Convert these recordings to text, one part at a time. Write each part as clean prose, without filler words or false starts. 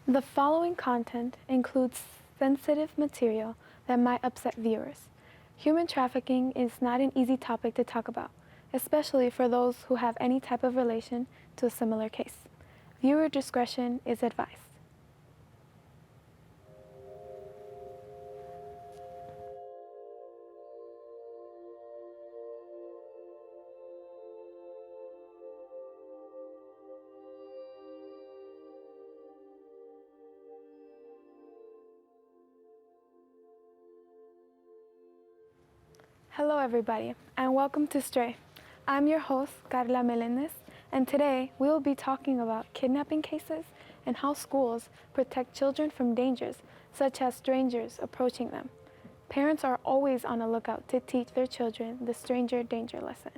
The following content includes sensitive material that might upset viewers. Human trafficking is not an easy topic to talk about, especially for those who have any type of relation to a similar case. Viewer discretion is advised. Hello everybody, and welcome to Stray. I'm your host, Carla Melendez, and today we will be talking about kidnapping cases and how schools protect children from dangers, such as strangers approaching them. Parents are always on the lookout to teach their children the stranger danger lesson.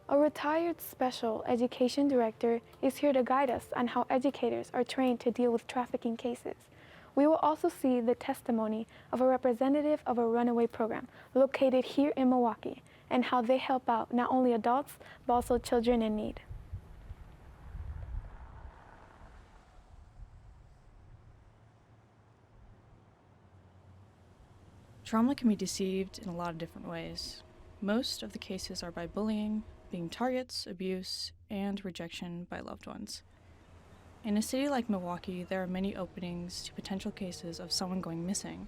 A retired special education director is here to guide us on how educators are trained to deal with trafficking cases. We will also see the testimony of a representative of a runaway program located here in Milwaukee and how they help out not only adults, but also children in need. Trauma can be deceived in a lot of different ways. Most of the cases are by bullying, being targets, abuse, and rejection by loved ones. In a city like Milwaukee, there are many openings to potential cases of someone going missing.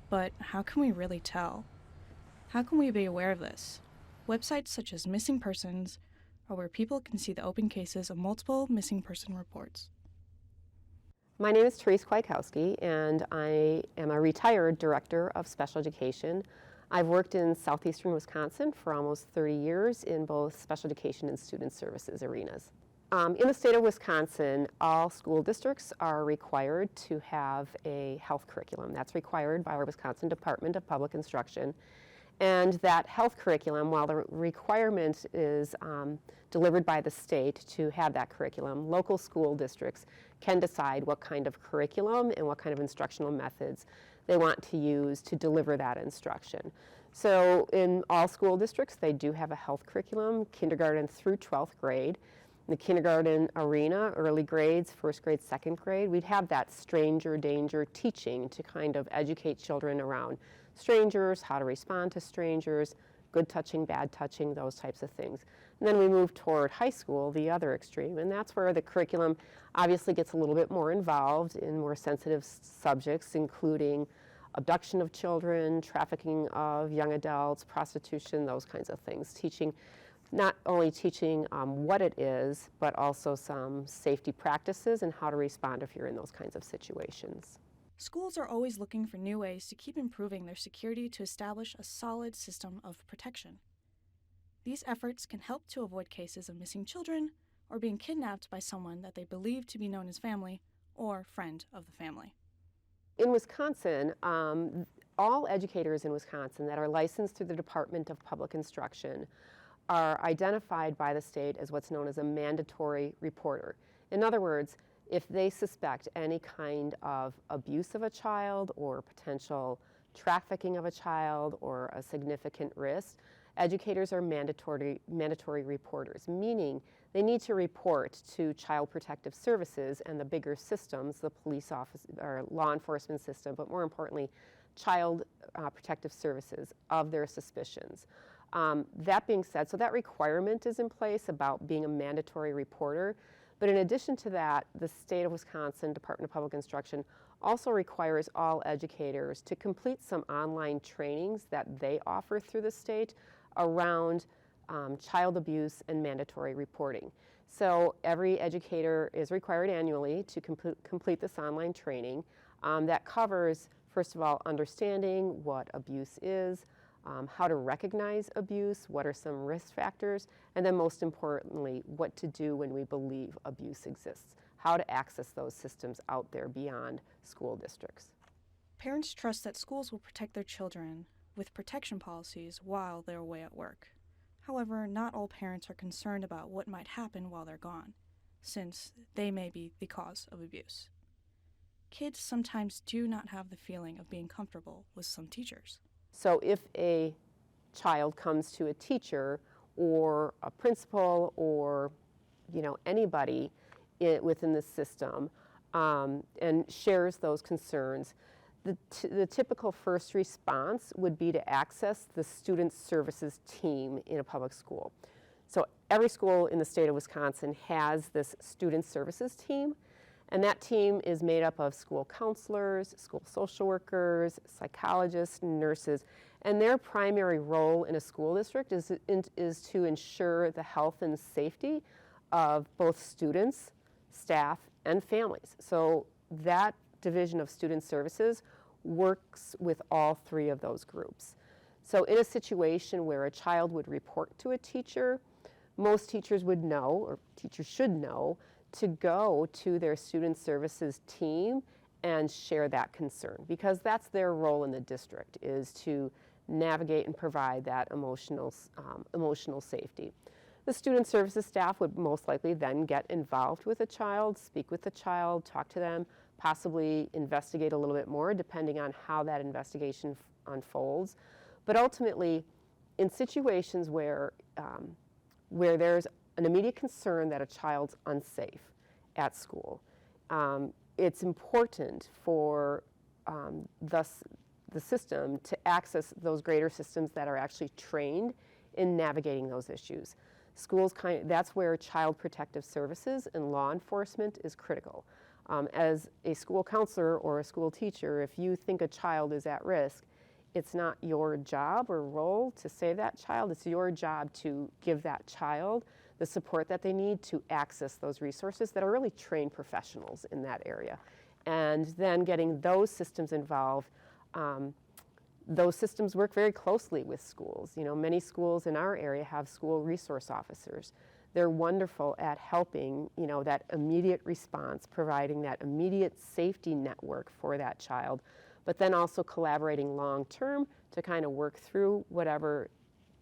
But how can we really tell? How can we be aware of this? Websites such as Missing Persons are where people can see the open cases of multiple missing person reports. My name is Therese Kwiatkowski, and I am a retired director of special education. I've worked in southeastern Wisconsin for almost 30 years in both special education and student services arenas. In the state of Wisconsin, all school districts are required to have a health curriculum. That's required by our Wisconsin Department of Public Instruction. And that health curriculum, while the requirement is delivered by the state to have that curriculum, local school districts can decide what kind of curriculum and what kind of instructional methods they want to use to deliver that instruction. So in all school districts, they do have a health curriculum, kindergarten through 12th grade. In the kindergarten arena, early grades, first grade, second grade, we'd have that stranger danger teaching to kind of educate children around strangers, how to respond to strangers, good touching, bad touching, those types of things. And then we move toward high school, the other extreme, and that's where the curriculum obviously gets a little bit more involved in more sensitive subjects, including abduction of children, trafficking of young adults, prostitution, those kinds of things, not only teaching what it is, but also some safety practices and how to respond if you're in those kinds of situations. Schools are always looking for new ways to keep improving their security to establish a solid system of protection. These efforts can help to avoid cases of missing children or being kidnapped by someone that they believe to be known as family or friend of the family. In Wisconsin, all educators in Wisconsin that are licensed through the Department of Public Instruction are identified by the state as what's known as a mandatory reporter. In other words, if they suspect any kind of abuse of a child or potential trafficking of a child or a significant risk, educators are mandatory reporters, meaning they need to report to Child Protective Services and the bigger systems, the police office or law enforcement system, but more importantly, Child Protective Services, of their suspicions. That being said, so that requirement is in place about being a mandatory reporter. But in addition to that, the state of Wisconsin Department of Public Instruction also requires all educators to complete some online trainings that they offer through the state around child abuse and mandatory reporting. So every educator is required annually to complete this online training that covers, first of all, understanding what abuse is, how to recognize abuse, what are some risk factors, and then most importantly, what to do when we believe abuse exists, how to access those systems out there beyond school districts. Parents trust that schools will protect their children with protection policies while they're away at work. However, not all parents are concerned about what might happen while they're gone, since they may be the cause of abuse. Kids sometimes do not have the feeling of being comfortable with some teachers. So if a child comes to a teacher or a principal or anybody within the system and shares those concerns, the typical first response would be to access the student services team in a public school. So every school in the state of Wisconsin has this student services team, and that team is made up of school counselors, school social workers, psychologists, nurses, and their primary role in a school district is to ensure the health and safety of both students, staff, and families. So that division of student services works with all three of those groups. So in a situation where a child would report to a teacher, most teachers would know, or teachers should know, to go to their student services team and share that concern, because that's their role in the district, is to navigate and provide that emotional safety. The student services staff would most likely then get involved with a child, speak with the child, talk to them, possibly investigate a little bit more depending on how that investigation unfolds. But ultimately, in situations where there's an immediate concern that a child's unsafe at school, it's important for the system to access those greater systems that are actually trained in navigating those issues. Schools, that's where child protective services and law enforcement is critical. As a school counselor or a school teacher, if you think a child is at risk, it's not your job or role to save that child. It's your job to give that child the support that they need to access those resources that are really trained professionals in that area. And then getting those systems involved. Those systems work very closely with schools. Many schools in our area have school resource officers. They're wonderful at helping, that immediate response, providing that immediate safety network for that child, but then also collaborating long-term to kind of work through whatever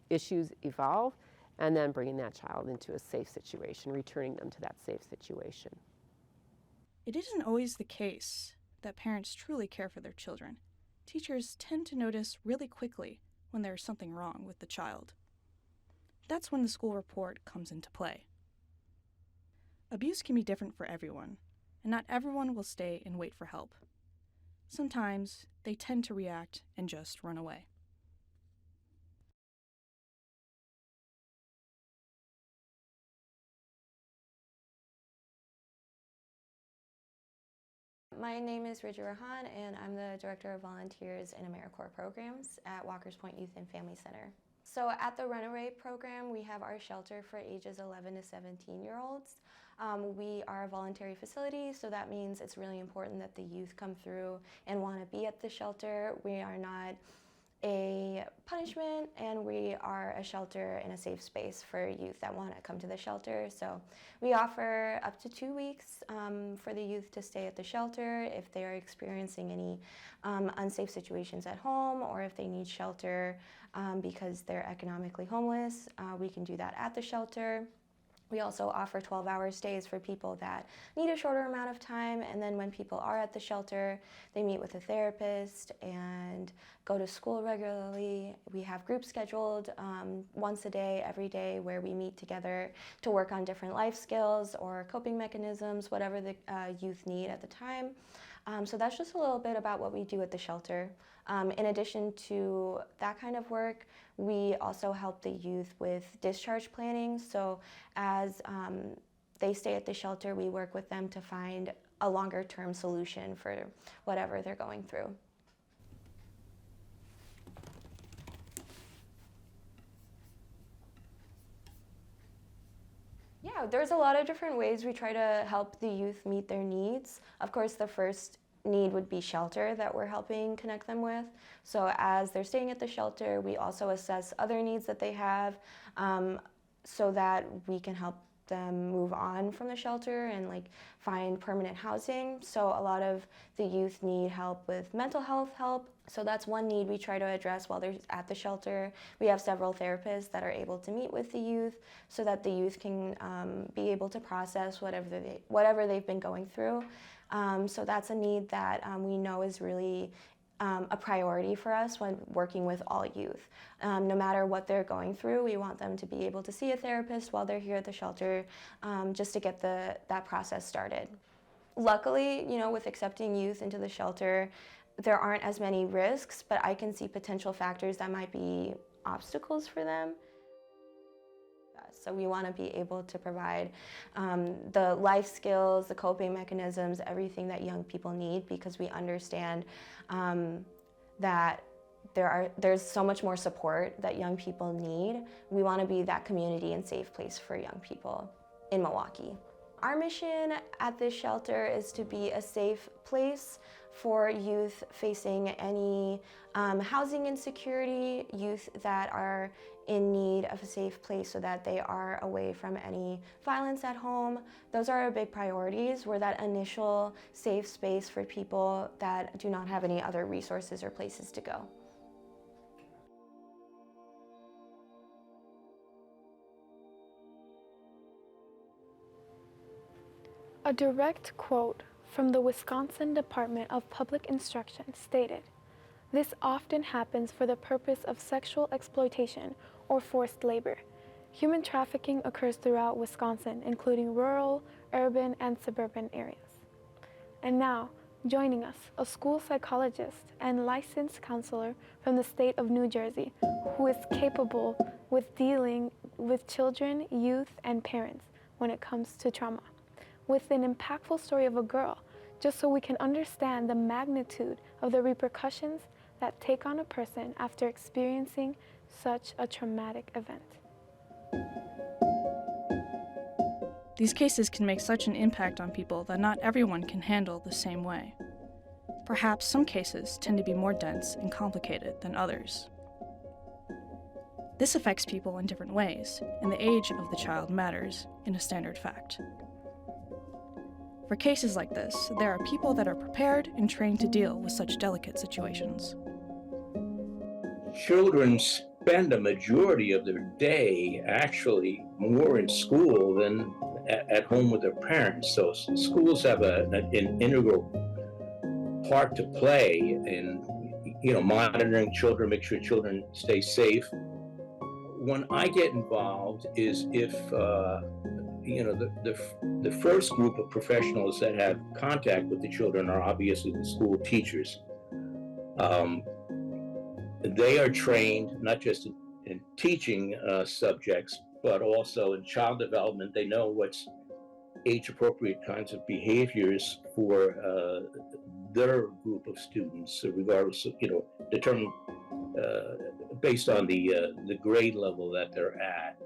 issues evolve, and then bringing that child into a safe situation, returning them to that safe situation. It isn't always the case that parents truly care for their children. Teachers tend to notice really quickly when there is something wrong with the child. That's when the school report comes into play. Abuse can be different for everyone, and not everyone will stay and wait for help. Sometimes they tend to react and just run away. My name is Ridger Rahan, and I'm the Director of Volunteers and AmeriCorps programs at Walker's Point Youth and Family Center. So at the Runaway program, we have our shelter for ages 11 to 17-year-olds. We are a voluntary facility, so that means it's really important that the youth come through and want to be at the shelter. We are not a punishment, and we are a shelter and a safe space for youth that want to come to the shelter. So we offer up to 2 weeks for the youth to stay at the shelter if they are experiencing any unsafe situations at home, or if they need shelter because they're economically homeless. We can do that at the shelter. We also offer 12-hour stays for people that need a shorter amount of time, and then when people are at the shelter, they meet with a therapist and go to school regularly. We have groups scheduled once a day, every day, where we meet together to work on different life skills or coping mechanisms, whatever the youth need at the time. So that's just a little bit about what we do at the shelter. In addition to that kind of work, we also help the youth with discharge planning. So as they stay at the shelter, we work with them to find a longer-term solution for whatever they're going through. Yeah, there's a lot of different ways we try to help the youth meet their needs. Of course, the first need would be shelter that we're helping connect them with. So as they're staying at the shelter, we also assess other needs that they have so that we can help them move on from the shelter and find permanent housing. So a lot of the youth need help with mental health help. So that's one need we try to address while they're at the shelter. We have several therapists that are able to meet with the youth so that the youth can be able to process whatever they've been going through. So that's a need that we know is really a priority for us when working with all youth. No matter what they're going through, we want them to be able to see a therapist while they're here at the shelter, just to get that process started. Luckily, with accepting youth into the shelter, there aren't as many risks, but I can see potential factors that might be obstacles for them. So we want to be able to provide the life skills, the coping mechanisms, everything that young people need, because we understand that there's so much more support that young people need. We want to be that community and safe place for young people in Milwaukee. Our mission at this shelter is to be a safe place for youth facing any housing insecurity, youth that are in need of a safe place so that they are away from any violence at home. Those are our big priorities. We're that initial safe space for people that do not have any other resources or places to go. A direct quote from the Wisconsin Department of Public Instruction stated, "This often happens for the purpose of sexual exploitation or forced labor. Human trafficking occurs throughout Wisconsin, including rural, urban, and suburban areas." And now, joining us, a school psychologist and licensed counselor from the state of New Jersey, who is capable with dealing with children, youth, and parents when it comes to trauma, with an impactful story of a girl, just so we can understand the magnitude of the repercussions that take on a person after experiencing such a traumatic event. These cases can make such an impact on people that not everyone can handle the same way. Perhaps some cases tend to be more dense and complicated than others. This affects people in different ways, and the age of the child matters in a standard fact. For cases like this, there are people that are prepared and trained to deal with such delicate situations. Children spend a majority of their day actually more in school than at home with their parents. So schools have an integral part to play in, monitoring children, make sure children stay safe. When I get involved is if the first group of professionals that have contact with the children are obviously the school teachers. They are trained not just in teaching subjects, but also in child development. They know what's age-appropriate kinds of behaviors for their group of students, regardless of, determined based on the grade level that they're at.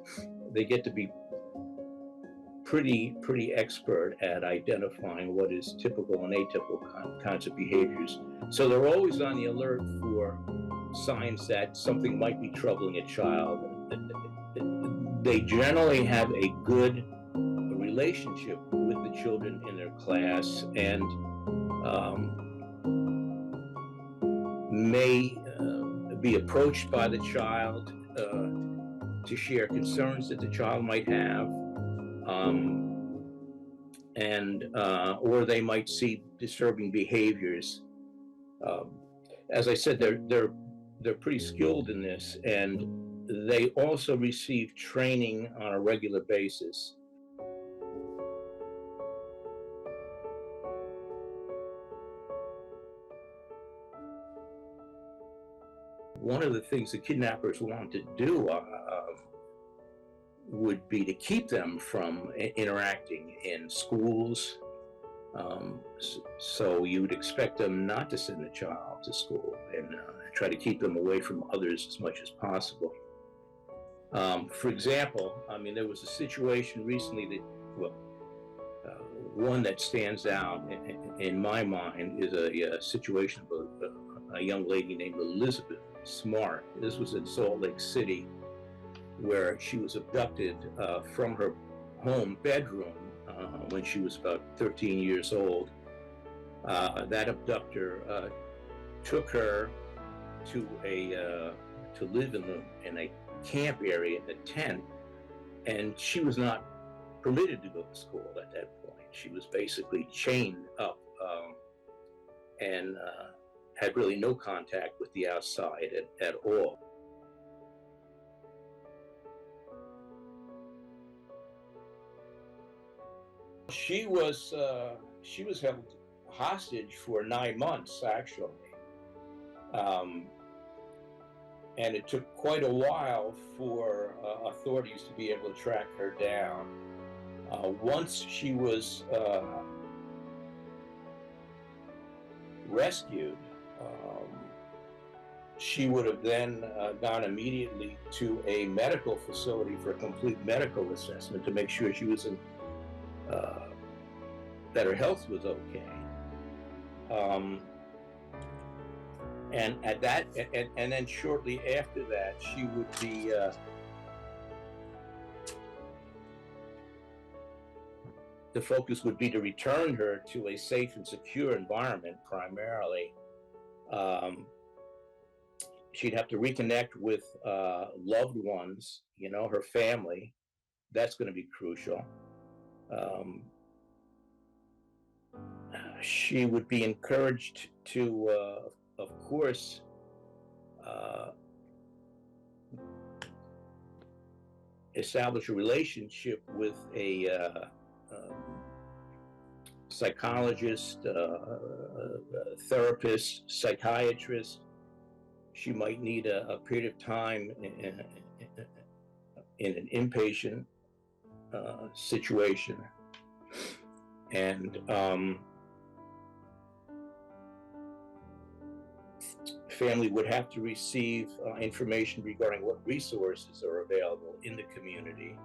They get to be pretty expert at identifying what is typical and atypical kinds of behaviors. So they're always on the alert for signs that something might be troubling a child. They generally have a good relationship with the children in their class and may be approached by the child to share concerns that the child might have. Or they might see disturbing behaviors. As I said, they're pretty skilled in this, and they also receive training on a regular basis. One of the things the kidnappers want to do would be to keep them from interacting in schools. So you would expect them not to send the child to school and try to keep them away from others as much as possible. For example, there was a situation recently one that stands out in my mind is a situation of a young lady named Elizabeth Smart. This was in Salt Lake City, where she was abducted from her home bedroom when she was about 13 years old. That abductor took her to live in a camp area in a tent, and she was not permitted to go to school at that point. She was basically chained up had really no contact with the outside at all. She was held hostage for 9 months, actually. And it took quite a while for authorities to be able to track her down. Once she was rescued, she would have then gone immediately to a medical facility for a complete medical assessment to make sure she was in, that her health was okay. And at that, and then shortly after that, she would be the focus would be to return her to a safe and secure environment primarily. She'd have to reconnect with loved ones, you know, her family. That's going to be crucial. She would be encouraged to, of course, establish a relationship with a psychologist, therapist, psychiatrist. She might need a period of time in an inpatient situation. And family would have to receive information regarding what resources are available in the community.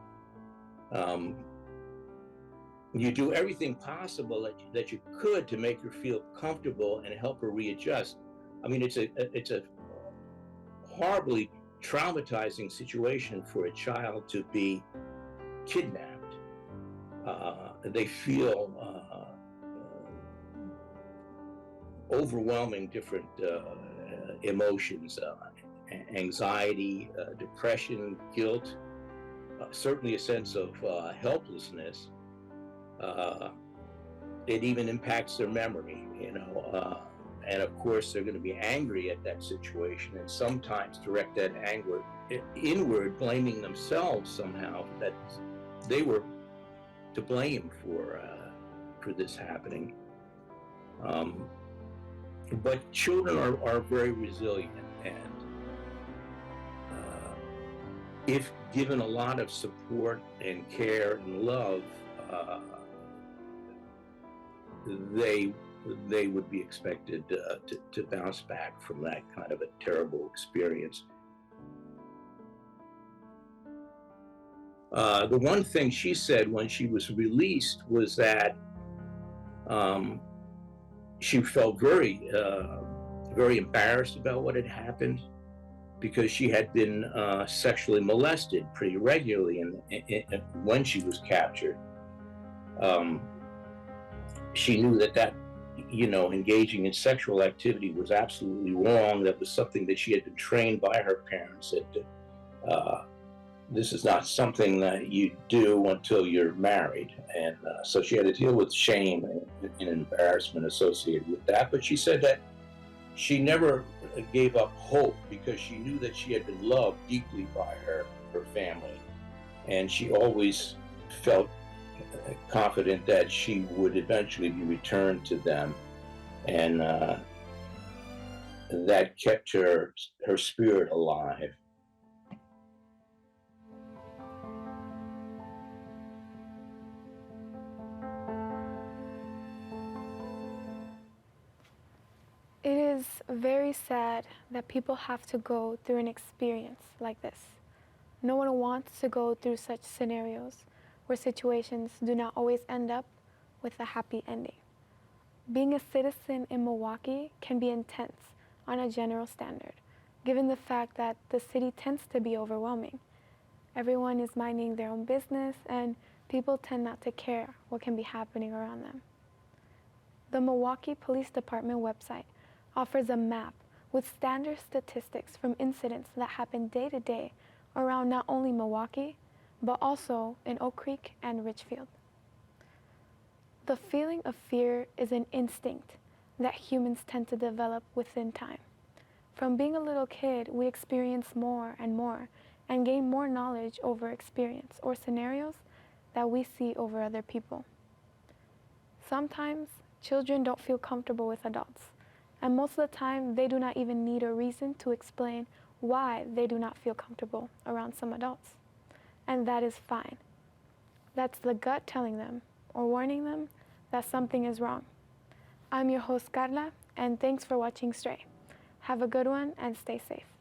You do everything possible that you could to make her feel comfortable and help her readjust. I mean, it's a horribly traumatizing situation for a child to be kidnapped. They feel overwhelming different emotions, anxiety, depression, guilt, certainly a sense of helplessness. It even impacts their memory, you know, and of course they're going to be angry at that situation and sometimes direct that anger inward, blaming themselves somehow that they were to blame for this happening. But children are very resilient, and if given a lot of support and care and love, they would be expected to bounce back from that kind of a terrible experience. The one thing she said when she was released was that she felt very embarrassed about what had happened, because she had been sexually molested pretty regularly when she was captured. She knew that you know, engaging in sexual activity was absolutely wrong. That was something that she had been trained by her parents that this is not something that you do until you're married. And so she had to deal with shame and embarrassment associated with that. But she said that she never gave up hope, because she knew that she had been loved deeply by her family. And she always felt confident that she would eventually be returned to them. And that kept her spirit alive. It is very sad that people have to go through an experience like this. No one wants to go through such scenarios where situations do not always end up with a happy ending. Being a citizen in Milwaukee can be intense on a general standard, given the fact that the city tends to be overwhelming. Everyone is minding their own business, and people tend not to care what can be happening around them. The Milwaukee Police Department website offers a map with standard statistics from incidents that happen day to day around not only Milwaukee, but also in Oak Creek and Richfield. The feeling of fear is an instinct that humans tend to develop within time. From being a little kid, we experience more and gain more knowledge over experience or scenarios that we see over other people. Sometimes children don't feel comfortable with adults, and most of the time they do not even need a reason to explain why they do not feel comfortable around some adults. And that is fine. That's the gut telling them or warning them that something is wrong. I'm your host, Carla, and thanks for watching Stray. Have a good one and stay safe.